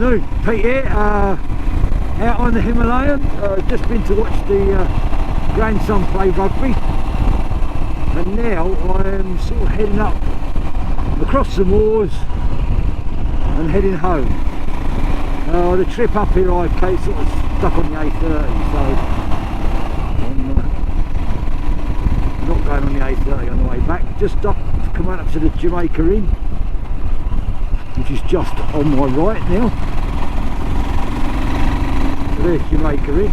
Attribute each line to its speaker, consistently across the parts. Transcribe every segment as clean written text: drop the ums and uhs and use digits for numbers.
Speaker 1: afternoon, Pete here, out on the Himalayan. Just been to watch the grandson play rugby, and now I am sort of heading up across the moors and heading home. The trip up here I sort of stuck on the A30, so I'm not going on the A30 on the way back. Just up, coming up to the Jamaica Inn, which is just on my right now. So there's Jamaica Inn.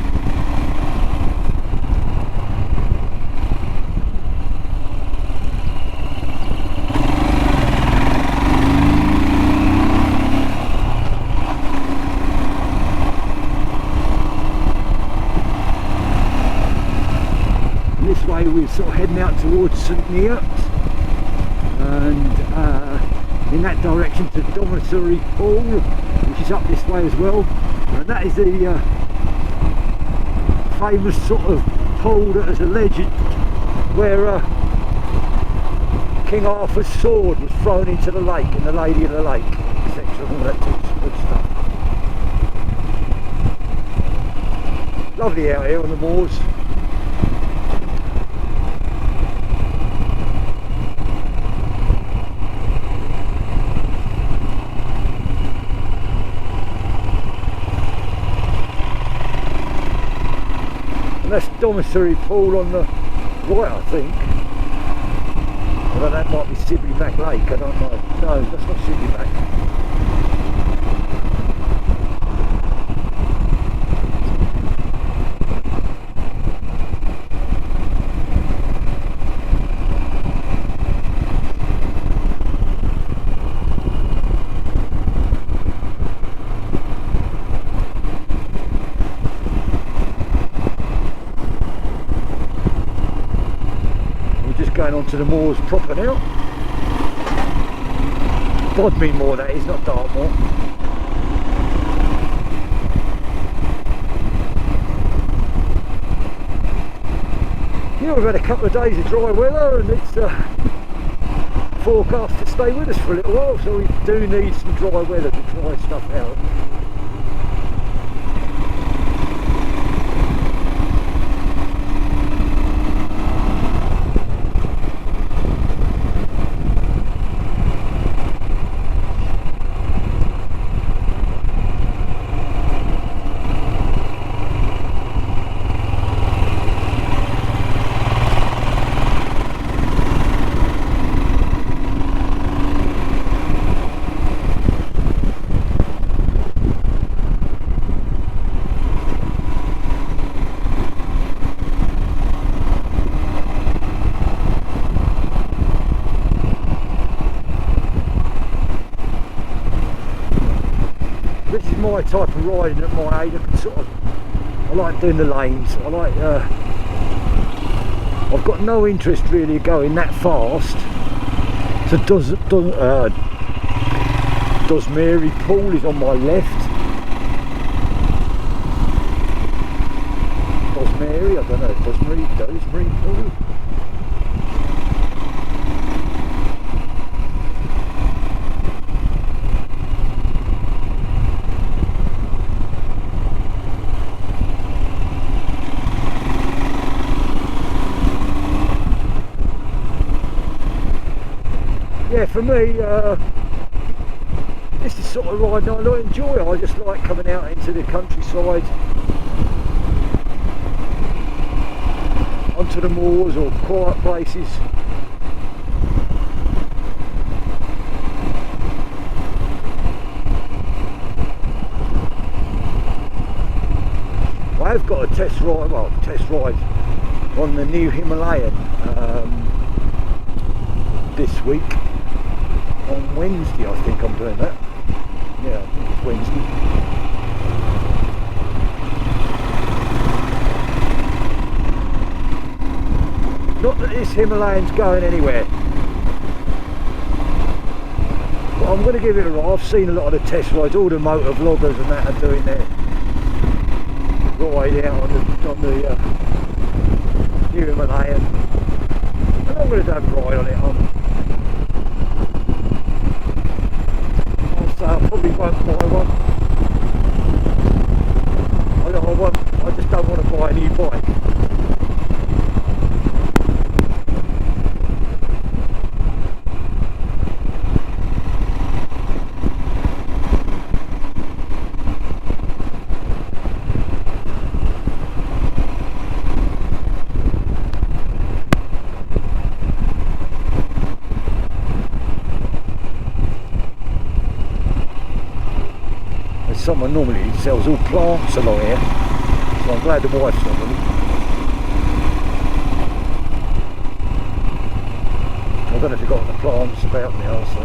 Speaker 1: And this way we're sort of heading out towards St Neot, and in that direction to Dormitory Pool, which is up this way as well, and that is the famous sort of pool that is alleged where King Arthur's sword was thrown into the lake in the Lady of the Lake, etc. All that good stuff. Lovely out here on the moors. And that's Dormitory Pool on the right, I think. Although that might be Sibley Back Lake, I don't know. No, that's not Sibley Back. Going on to the moors proper now. Bodmin Moor that is, not Dartmoor. Yeah, we've had a couple of days of dry weather, and it's forecast to stay with us for a little while, so we do need some dry weather to dry stuff out. This is my type of riding at my age. I can sort of, I like doing the lanes. I like, I've got no interest really going that fast. So Does Mary Pool is on my left. Does Mary, I don't know, Does Mary Pool. Yeah, for me, this is sort of riding I enjoy. I just like coming out into the countryside, onto the moors or quiet places. I have got a test ride on the new Himalayan this week. On Wednesday, I think I'm doing that. Yeah, I think it's Wednesday. Not that this Himalayan's going anywhere, but I'm going to give it a ride. I've seen a lot of the test rides, all the motor vloggers and that are doing their ride out on the new Himalayan. And I'm going to have a ride on it. So I probably won't buy one. someone normally sells all plants along here, so I'm glad the wife's not with me. I don't know if you've got the plants about now, so.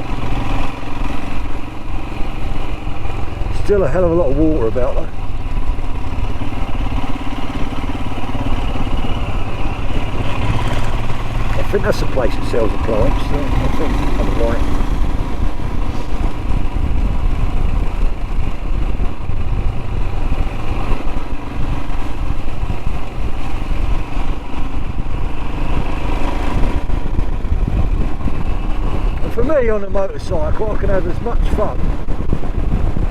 Speaker 1: Still a hell of a lot of water about though. I think that's the place that sells the plants, so I think I'm right. For me on a motorcycle, I can have as much fun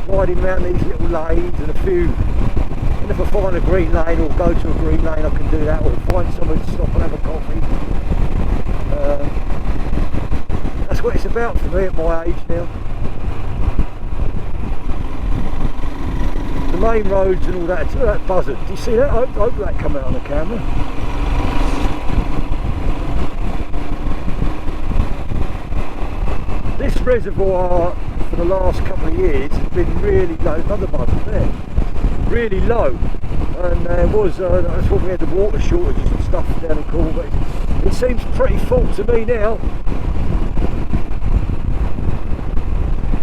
Speaker 1: riding around these little lanes and a few, and if I find a green lane or go to a green lane I can do that, or find somewhere to stop and have a coffee. That's what it's about for me at my age now. The main roads and all that, it's all that buzzard. Do you see that? I hope that come out on the camera. This reservoir for the last couple of years has been really low. Another buzzer there, really low, and there was that's when we had the water shortages and stuff down in Cornwall, but it seems pretty full to me now.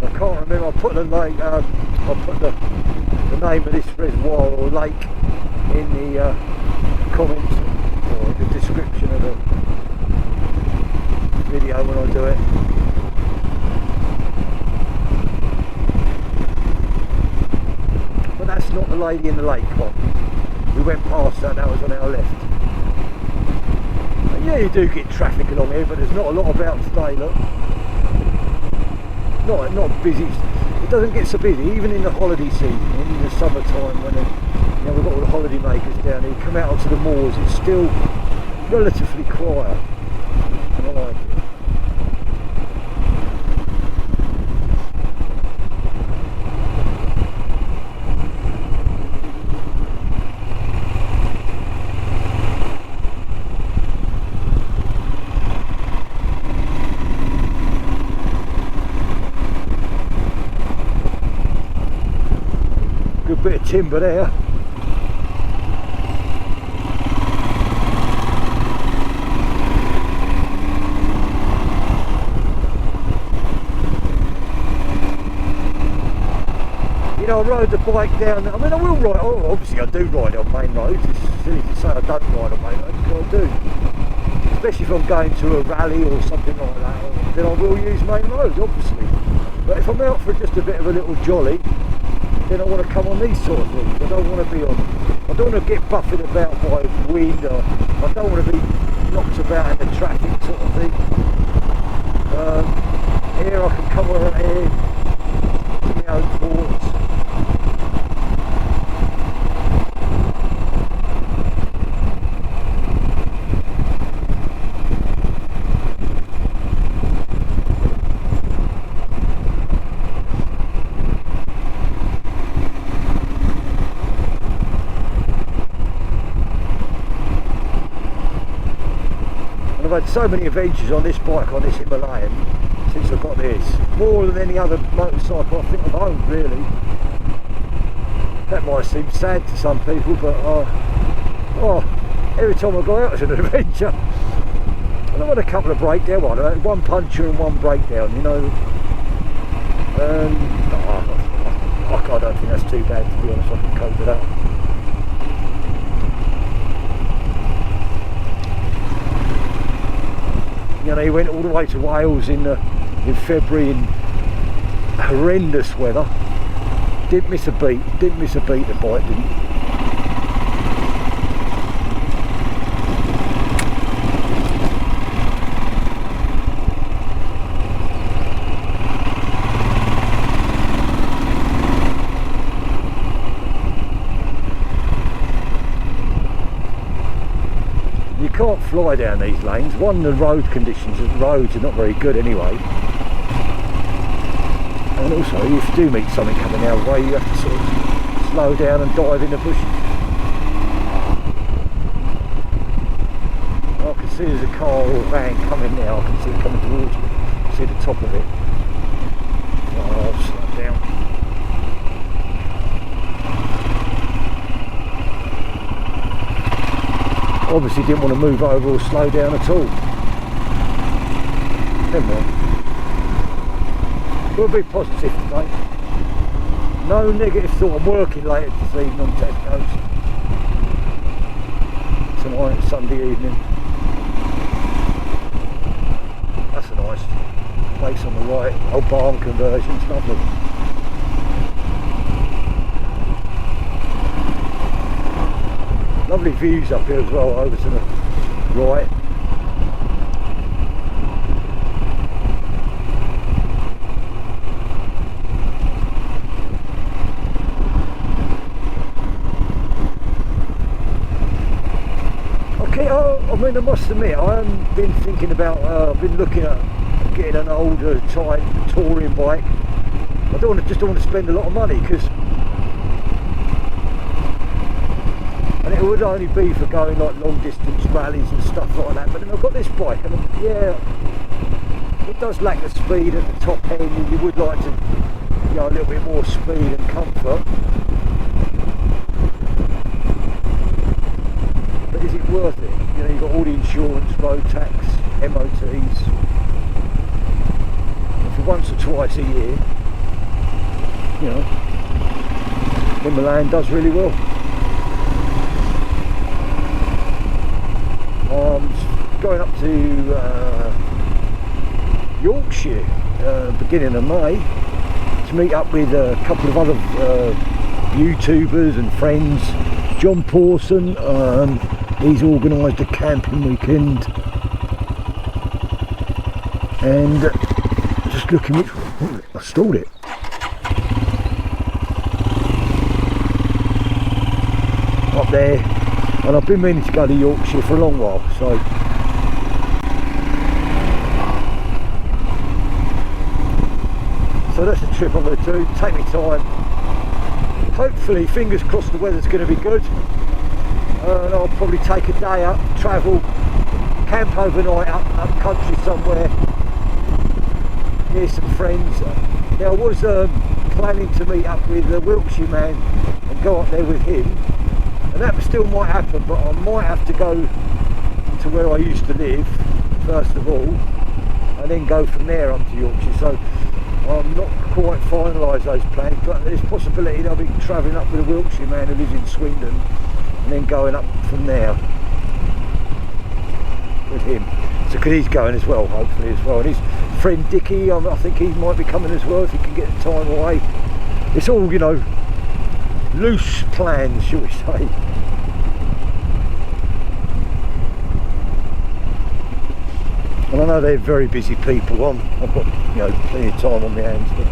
Speaker 1: I can't remember. I'll put the lake, I'll put the name of this reservoir or lake in the comments or the description of the video when I do it. That's not the lady in the lake one. We went past that, that was on our left. And yeah, you do get traffic along here, but there's not a lot about today, look. Not busy. It doesn't get so busy, even in the holiday season, in the summertime when we've got all the holiday makers down here, you come out onto the moors, it's still relatively quiet. And I like it. Bit of timber there. You know, I rode the bike down, I mean I will ride, obviously I do ride on main roads, it's silly to say I don't ride on main roads, because I do. Especially if I'm going to a rally or something like that, then I will use main roads, obviously. But if I'm out for just a bit of a little jolly, then I want to come on these sort of things. I don't want to be on, I don't want to get buffeted about by wind, or I don't want to be knocked about in the traffic sort of thing. Here I can come around here to my own thoughts. I've had so many adventures on this bike, on this Himalayan, since I got this. More than any other motorcycle I think I've owned, really. That might seem sad to some people, but every time I go out it's an adventure. And I've had a couple of breakdowns, one puncture and one breakdown, you know. I don't think that's too bad, to be honest. I can cope with that. You know, he went all the way to Wales in February in horrendous weather. Didn't miss a beat. The bike didn't. You can't fly down these lanes. One, the roads are not very good anyway, and also if you do meet something coming our way, you have to sort of slow down and dive in the bushes. I can see there's a car or a van coming now. I can see it coming towards me. See the top of it. I'll slow down. obviously didn't want to move over or slow down at all. Never mind. We'll be positive today. No negative thought. I'm working later this evening on Tesco's. Tonight, Sunday evening. That's a nice place on the right. Old barn conversions, lovely. Lovely views up here as well, over to the right. I mean, I must admit, I haven't been thinking about, I've been looking at getting an older type touring bike. I don't want to spend a lot of money, because, and it would only be for going like long distance rallies and stuff like that. But then I've got this bike, and yeah, it does lack the speed at the top end, and you would like to, you know, a little bit more speed and comfort. But is it worth it? You know, you've got all the insurance, road tax, MOTs. And for once or twice a year, you know, Himalayan does really well. Going up to Yorkshire beginning of May to meet up with a couple of other YouTubers and friends. John Pawson, he's organised a camping weekend, and just looking which, oh, I stalled it. Up there, and I've been meaning to go to Yorkshire for a long while, so that's the trip I'm going to do. Take me time. Hopefully, fingers crossed, the weather's going to be good, and I'll probably take a day up, travel, camp overnight up country somewhere near some friends. Now I was planning to meet up with the Wiltshire man and go up there with him, and that still might happen, but I might have to go to where I used to live first of all, and then go from there up to Yorkshire. So I'm not quite finalised those plans, but there's a possibility that I'll be travelling up with a Wiltshire man who lives in Swindon, and then going up from there with him. So, because he's going as well, hopefully as well, and his friend Dickie, I think he might be coming as well if he can get the time away. It's all, you know, loose plans, shall we say. And I know they're very busy people. I've got, you know, plenty of time on my hands. But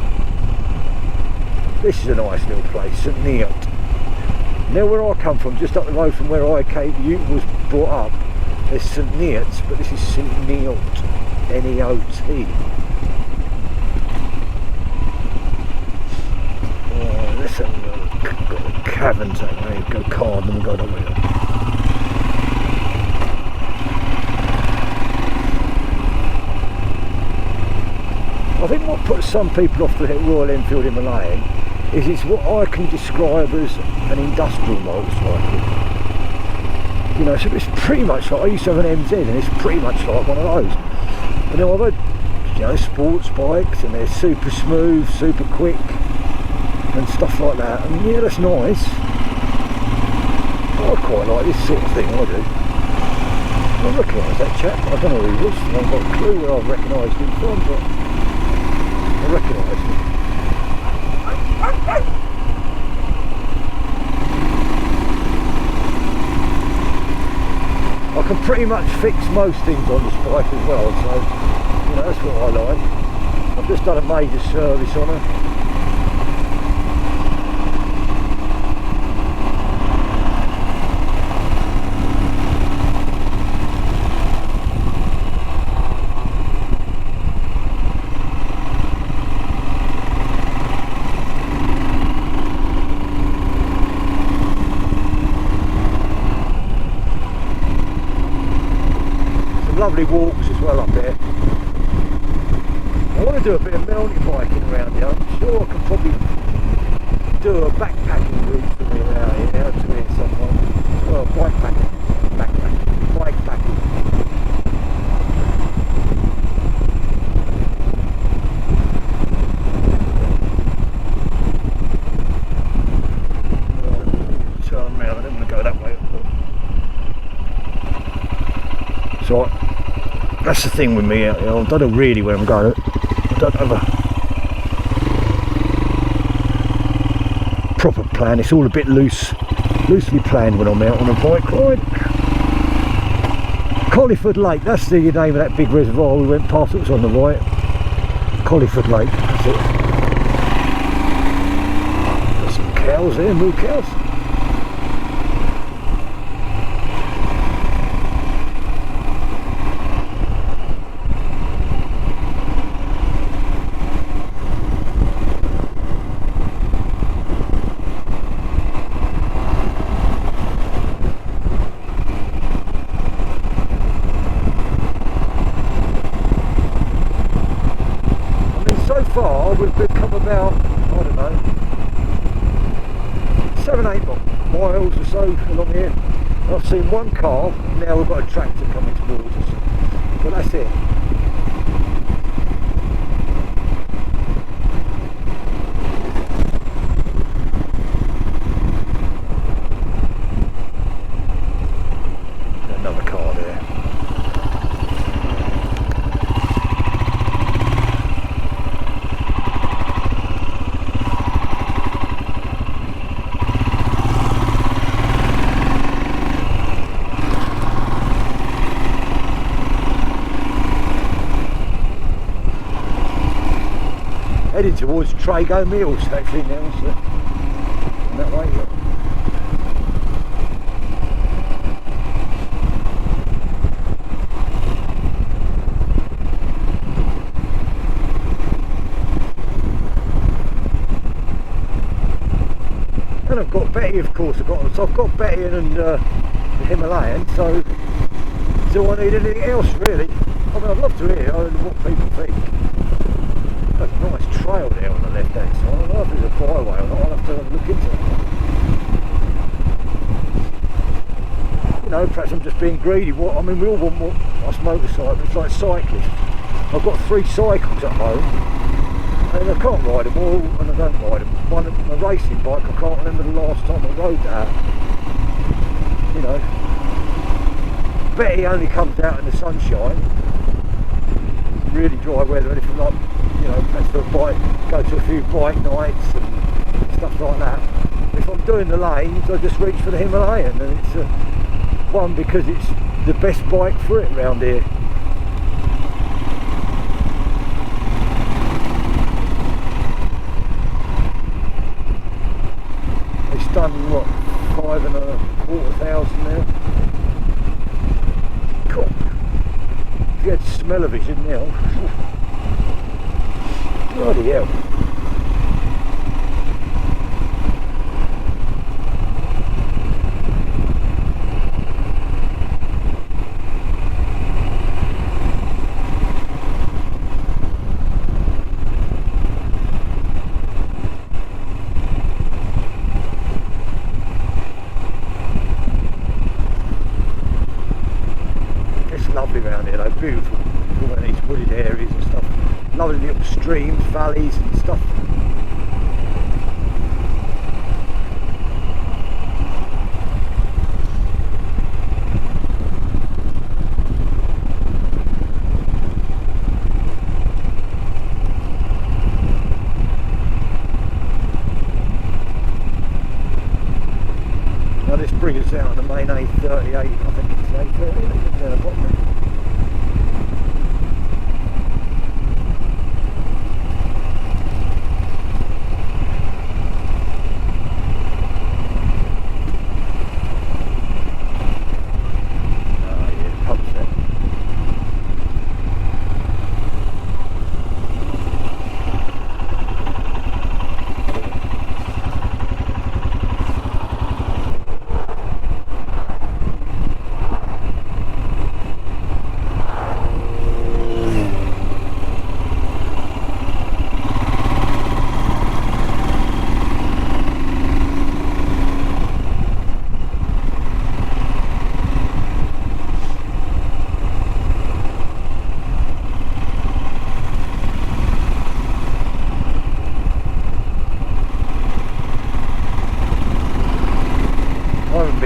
Speaker 1: this is a nice little place, St Neot. Now, where I come from, just up the road from where I was brought up, there's St Neots, but this is St Neot, N-E-O-T. Oh, let's have a look. Got the caverns out there. Go card and go over there. I think what puts some people off the Royal Enfield Himalayan is it's what I can describe as an industrial motorcycle. You know, so it's pretty much like, I used to have an MZ, and it's pretty much like one of those. And then I've had, you know, sports bikes, and they're super smooth, super quick, and stuff like that. And yeah, that's nice. I quite like this sort of thing, I do. I recognise that chap. I don't know who he was. I haven't got a clue where I've recognised him from, but I recognise him. I can pretty much fix most things on this bike as well, so you know, that's what I like. I've just done a major service on her. Lovely walks as well up there. I want to do a bit of mountain biking around here. I'm sure I can probably do a backpacking route for me around here, out to here somewhere. Well, bikepacking, backpacking. So that's the thing with me. I don't know really where I'm going. I don't have a proper plan. It's all a bit loosely planned when I'm out on a bike ride. Colliford Lake, that's the name of that big reservoir we went past. It was on the right. Colliford Lake, that's it. Got some cows there, moo cows. We've come about, I don't know, 7-8 miles or so along here. I've seen one car, now we've got a tractor coming towards us, but that's it. Another car there. Heading towards Trago Mills actually now, so that way. Yeah. And I've got Betty, of course. I've got Betty and the Himalayan. So do I need anything else really? I mean, I'd love to hear what people think. There's a nice trail there on the left hand side. I don't know if there's a byway or not. I'll have to look into it. You know, perhaps I'm just being greedy. I mean, we all want more us motorcycles, like cyclists. I've got 3 cycles at home, and I can't ride them all, and I don't ride them. One, a racing bike, I can't remember the last time I rode that. You know, Betty only comes out in the sunshine, really dry weather, anything like. You know, that's for a bike, go to a few bike nights and stuff like that. If I'm doing the lanes, I just reach for the Himalayan, and it's one because it's the best bike for it around here. It's done what, 5,250 now. God, if you had smell-o-vision now. Bloody hell. It's lovely around here though, beautiful. All of these wooded areas and stuff. Lovely little streams, valleys and stuff. Now this brings us out on the main A38, I think it's the A38 down the bottom there.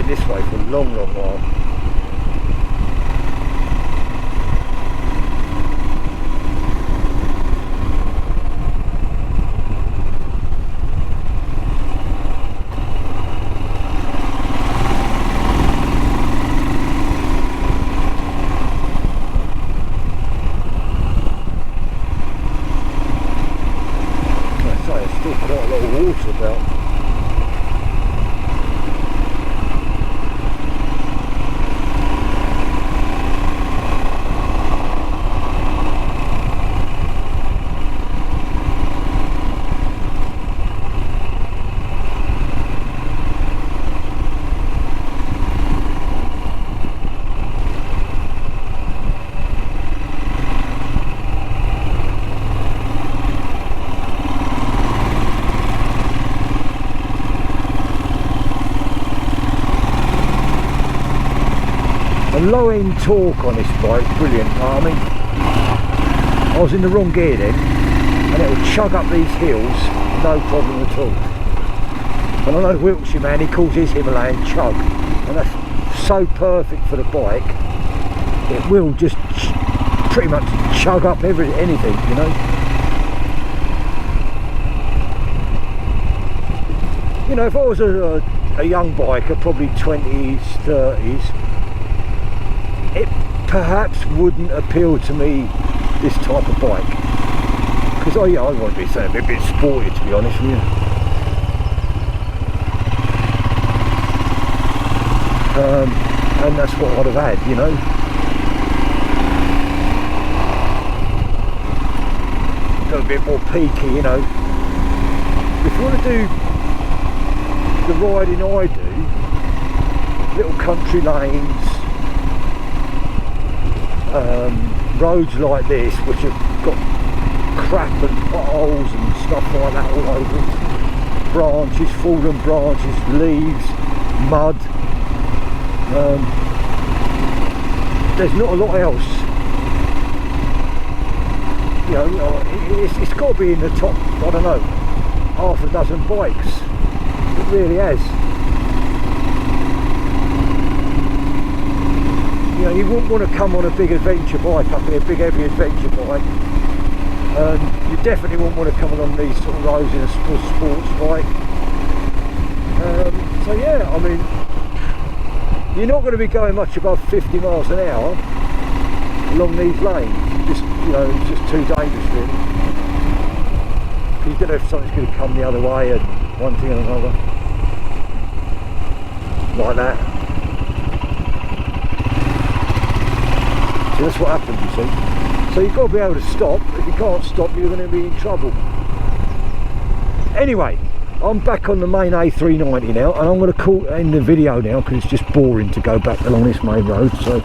Speaker 1: This way for a long while. And low end torque on this bike, brilliant. I mean, I was in the wrong gear then, and it will chug up these hills, no problem at all. And I know Wiltshire man, he calls his Himalayan chug, and that's so perfect for the bike. It will just pretty much chug up anything, you know. You know, if I was a young biker, probably 20s, 30s, it perhaps wouldn't appeal to me, this type of bike. Because I want to be saying a bit sporty, to be honest with you. And that's what I'd have had, you know. A bit more peaky, you know. If you want to do the riding I do, little country lanes, roads like this which have got crap and potholes and stuff like that all over it, branches, fallen branches, leaves, mud, there's not a lot else. You know, it's got to be in the top, I don't know, half a dozen bikes. It really has. You know, you wouldn't want to come on a big adventure bike up here, a big heavy adventure bike. You definitely wouldn't want to come along these sort of roads in a sports bike. So yeah, I mean, you're not going to be going much above 50 miles an hour along these lanes. Just, you know, it's just too dangerous really. You don't know if something's going to come the other way and one thing and another. Like that. So that's what happens, you see. So you've got to be able to stop. If you can't stop, you're going to be in trouble. Anyway, I'm back on the main A390 now, and I'm going to end the video now because it's just boring to go back along this main road. So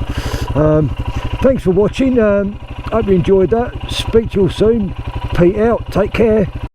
Speaker 1: thanks for watching. Hope you enjoyed that. Speak to you all soon. Pete out. Take care.